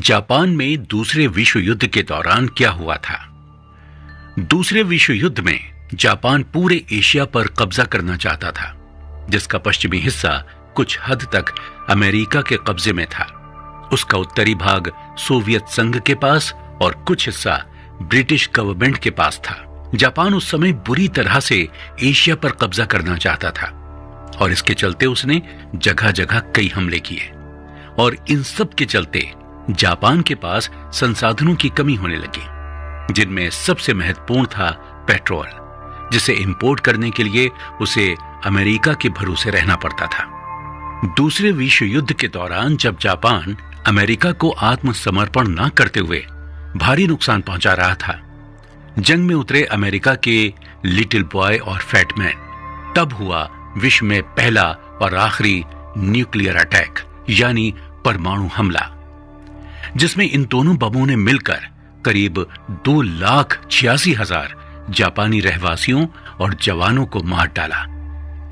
Japan में दूसरे विश्व युद्ध के दौरान क्या हुआ था? दूसरे विश्व युद्ध में जापान पूरे एशिया पर कब्जा करना चाहता था, जिसका पश्चिमी हिस्सा कुछ हद तक अमेरिका के कब्जे में था। उसका उत्तरी भाग सोवियत संघ के पास और कुछ हिस्सा ब्रिटिश गवर्नमेंट के पास था। जापान उस समय बुरी तरह से एशिया पर कब्जा करना चाहता था और इसके चलते उसने जगह जगह कई हमले किए और इन सब के चलते जापान के पास संसाधनों की कमी होने लगी, जिनमें सबसे महत्वपूर्ण था पेट्रोल, जिसे इंपोर्ट करने के लिए उसे अमेरिका के भरोसे रहना पड़ता था। दूसरे विश्व युद्ध के दौरान जब जापान अमेरिका को आत्मसमर्पण न करते हुए भारी नुकसान पहुंचा रहा था, जंग में उतरे अमेरिका के लिटिल बॉय और फैट मैन, तब हुआ विश्व में पहला और आखिरी न्यूक्लियर अटैक यानी परमाणु हमला, जिसमें इन दोनों बमों ने मिलकर करीब 2,86,000 जापानी रहवासियों और जवानों को मार डाला।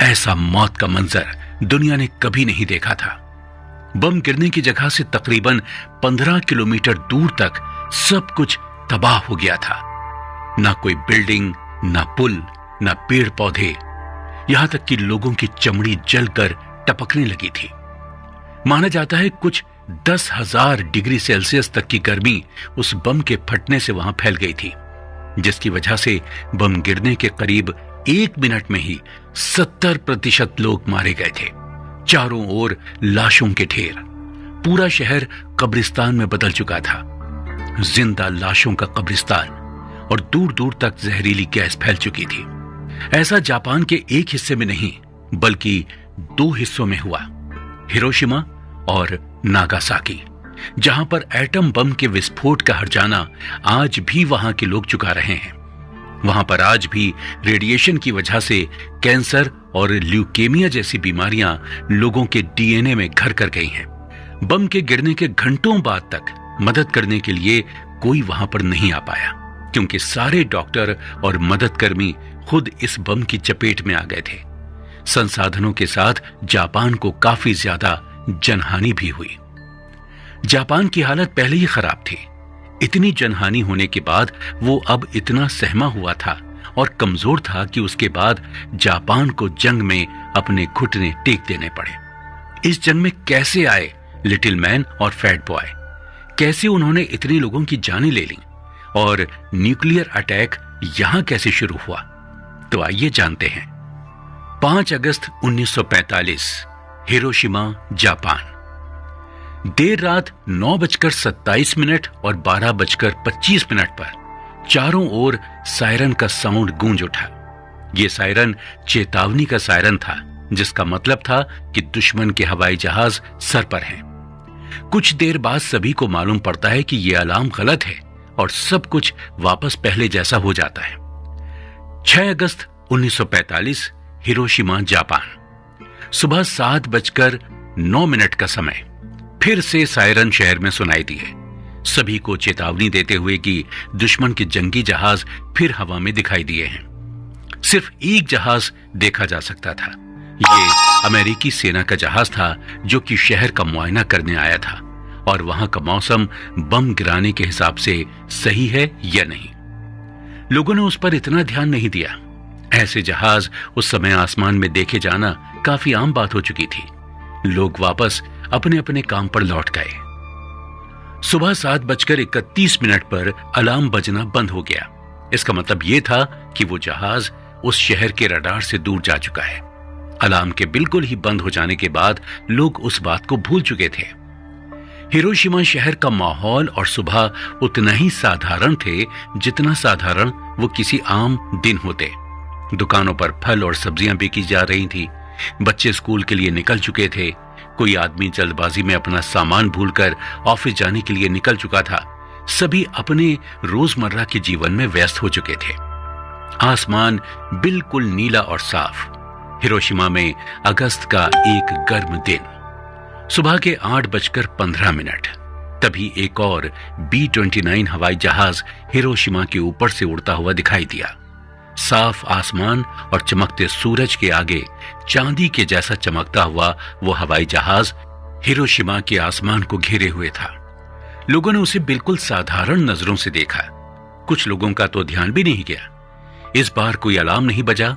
ऐसा मौत का मंजर दुनिया ने कभी नहीं देखा था। बम गिरने की जगह से तकरीबन 15 किलोमीटर दूर तक सब कुछ तबाह हो गया था। ना कोई बिल्डिंग, ना पुल, ना पेड़ पौधे, यहां तक कि लोगों की चमड़ी जलकर टपकने लगी थी। माना जाता है कुछ 10,000 डिग्री सेल्सियस तक की गर्मी उस बम के फटने से वहां फैल गई थी, जिसकी वजह से बम गिरने के करीब 1 मिनट में ही 70% लोग मारे गए थे। चारों ओर लाशों के ढेर, पूरा शहर कब्रिस्तान में बदल चुका था, जिंदा लाशों का कब्रिस्तान, और दूर दूर तक जहरीली गैस फैल चुकी थी। ऐसा जापान के एक हिस्से में नहीं बल्कि 2 हिस्सों में हुआ, हिरोशिमा और नागासाकी, जहां पर एटम बम के विस्फोट का हर्जाना आज भी वहां के लोग चुका रहे हैं। वहां पर आज भी रेडिएशन की वजह से कैंसर और ल्यूकेमिया जैसी बीमारियां लोगों के डीएनए में घर कर गई हैं। बम के गिरने के घंटों बाद तक मदद करने के लिए कोई वहां पर नहीं आ पाया, क्योंकि सारे डॉक्टर और मददकर्मी खुद इस बम की चपेट में आ गए थे। संसाधनों के साथ जापान को काफी ज्यादा जनहानि भी हुई। जापान की हालत पहले ही खराब थी। इतनी जनहानि होने के बाद वो अब इतना सहमा हुआ था और कमजोर था कि उसके बाद जापान को जंग में अपने घुटने टेक देने पड़े। इस जंग में कैसे आए लिटिल मैन और फैट बॉय? कैसे उन्होंने इतने लोगों की जानें ले ली? और न्यूक्लियर अटैक यहां कैसे शुरू हुआ? तो आइए जानते हैं। 5 अगस्त 1945, हिरोशिमा, जापान। देर रात 9:27 और 12:25 पर चारों ओर सायरन का साउंड गूंज उठा। यह सायरन चेतावनी का सायरन था, जिसका मतलब था कि दुश्मन के हवाई जहाज सर पर हैं। कुछ देर बाद सभी को मालूम पड़ता है कि यह अलार्म गलत है और सब कुछ वापस पहले जैसा हो जाता है। 6 अगस्त 1945, हिरोशिमा, जापान। सुबह 7:09 का समय, फिर से सायरन शहर में सुनाई दिए, सभी को चेतावनी देते हुए कि दुश्मन के जंगी जहाज फिर हवा में दिखाई दिए हैं। सिर्फ एक जहाज देखा जा सकता था। ये अमेरिकी सेना का जहाज था, जो कि शहर का मुआयना करने आया था और वहां का मौसम बम गिराने के हिसाब से सही है या नहीं। लोगों ने उस पर इतना ध्यान नहीं दिया। ऐसे जहाज उस समय आसमान में देखे जाना काफी आम बात हो चुकी थी। लोग वापस अपने अपने काम पर लौट गए। सुबह 7:31 पर अलार्म बजना बंद हो गया। इसका मतलब यह था कि वो जहाज उस शहर के रडार से दूर जा चुका है। अलार्म के बिल्कुल ही बंद हो जाने के बाद लोग उस बात को भूल चुके थे। हिरोशिमा शहर का माहौल और सुबह उतना ही साधारण थे जितना साधारण वो किसी आम दिन होते। दुकानों पर फल और सब्जियां बेची जा रही थी। बच्चे स्कूल के लिए निकल चुके थे। कोई आदमी जल्दबाजी में अपना सामान भूलकर ऑफिस जाने के लिए निकल चुका था। सभी अपने रोजमर्रा के जीवन में व्यस्त हो चुके थे। आसमान बिल्कुल नीला और साफ। हिरोशिमा में अगस्त का एक गर्म दिन। सुबह के 8:15। तभी एक और B-29 हवाई जहाज हिरोशिमा के ऊपर से उड़ता हुआ दिखाई दिया। साफ आसमान और चमकते सूरज के आगे चांदी के जैसा चमकता हुआ वो हवाई जहाज हिरोशिमा के आसमान को घेरे हुए था। लोगों ने उसे बिल्कुल साधारण नजरों से देखा। कुछ लोगों का तो ध्यान भी नहीं गया। इस बार कोई अलार्म नहीं बजा,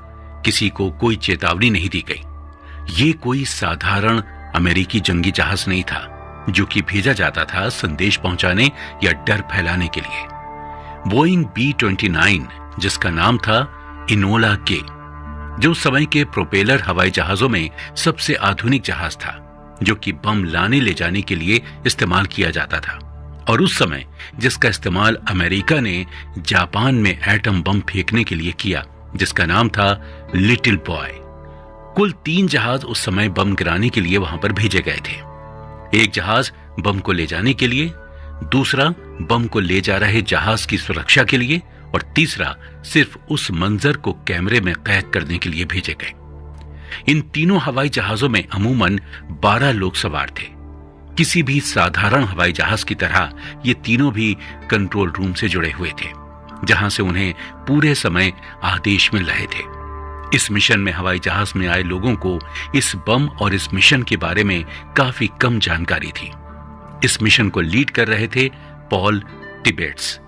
किसी को कोई चेतावनी नहीं दी गई। ये कोई साधारण अमेरिकी जंगी जहाज नहीं था जो कि भेजा जाता था संदेश पहुंचाने या डर फैलाने के लिए। बोइंग B-29, जिसका नाम था इनोला के, जो उस समय के प्रोपेलर हवाई जहाजों में सबसे आधुनिक जहाज था, जो कि बम लाने ले जाने के लिए इस्तेमाल किया जाता था, और उस समय जिसका इस्तेमाल अमेरिका ने जापान में एटम बम फेंकने के लिए किया, जिसका नाम था लिटिल बॉय। कुल 3 जहाज उस समय बम गिराने के लिए वहां पर भेजे गए थे। एक जहाज बम को ले जाने के लिए, दूसरा बम को ले जा रहे जहाज की सुरक्षा के लिए, और तीसरा सिर्फ उस मंजर को कैमरे में कैद करने के लिए भेजे गए। इन तीनों हवाई जहाजों में अमूमन 12 लोग सवार थे। किसी भी साधारण हवाई जहाज की तरह ये तीनों भी कंट्रोल रूम से जुड़े हुए थे, जहां से उन्हें पूरे समय आदेश मिल रहे थे। इस मिशन में हवाई जहाज में आए लोगों को इस बम और इस मिशन के बारे में काफी कम जानकारी थी। इस मिशन को लीड कर रहे थे पॉल टिबेट्स,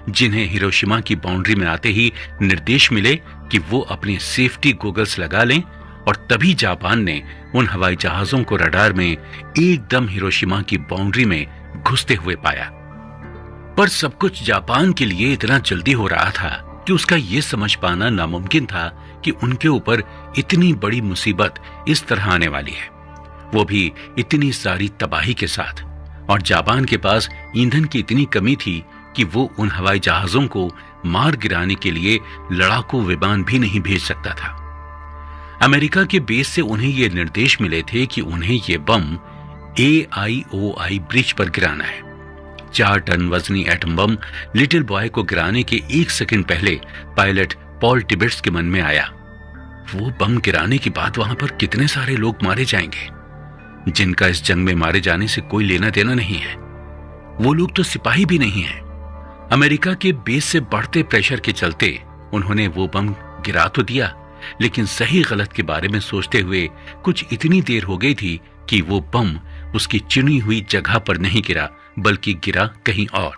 जिन्हें हिरोशिमा की बाउंड्री में आते ही निर्देश मिले कि वो अपने सेफ्टी गॉगल्स लगा लें, और तभी जापान ने उन हवाई जहाजों को रडार में एकदम हिरोशिमा की बाउंड्री में घुसते हुए पाया। पर सब कुछ जापान के लिए इतना जल्दी हो रहा था कि उसका यह समझ पाना नामुमकिन था कि उनके ऊपर इतनी बड़ी मुसीबत इस तरह आने वाली है, वो भी इतनी सारी तबाही के साथ। और जापान के पास ईंधन की इतनी कमी थी कि वो उन हवाई जहाजों को मार गिराने के लिए लड़ाकू विमान भी नहीं भेज सकता था। अमेरिका के बेस से उन्हें ये निर्देश मिले थे कि उन्हें ये बम AIOI ब्रिज पर गिराना है। 4 टन वजनी एटम बम लिटिल बॉय को गिराने के 1 सेकंड पहले पायलट पॉल टिबेट्स के मन में आया, वो बम गिराने के बाद वहां पर कितने सारे लोग मारे जाएंगे, जिनका इस जंग में मारे जाने से कोई लेना देना नहीं है। वो लोग तो सिपाही भी नहीं है। अमेरिका के बेस से बढ़ते प्रेशर के चलते उन्होंने वो बम गिरा तो दिया, लेकिन सही गलत के बारे में सोचते हुए कुछ इतनी देर हो गई थी कि वो बम उसकी चुनी हुई जगह पर नहीं गिरा, बल्कि गिरा कहीं और।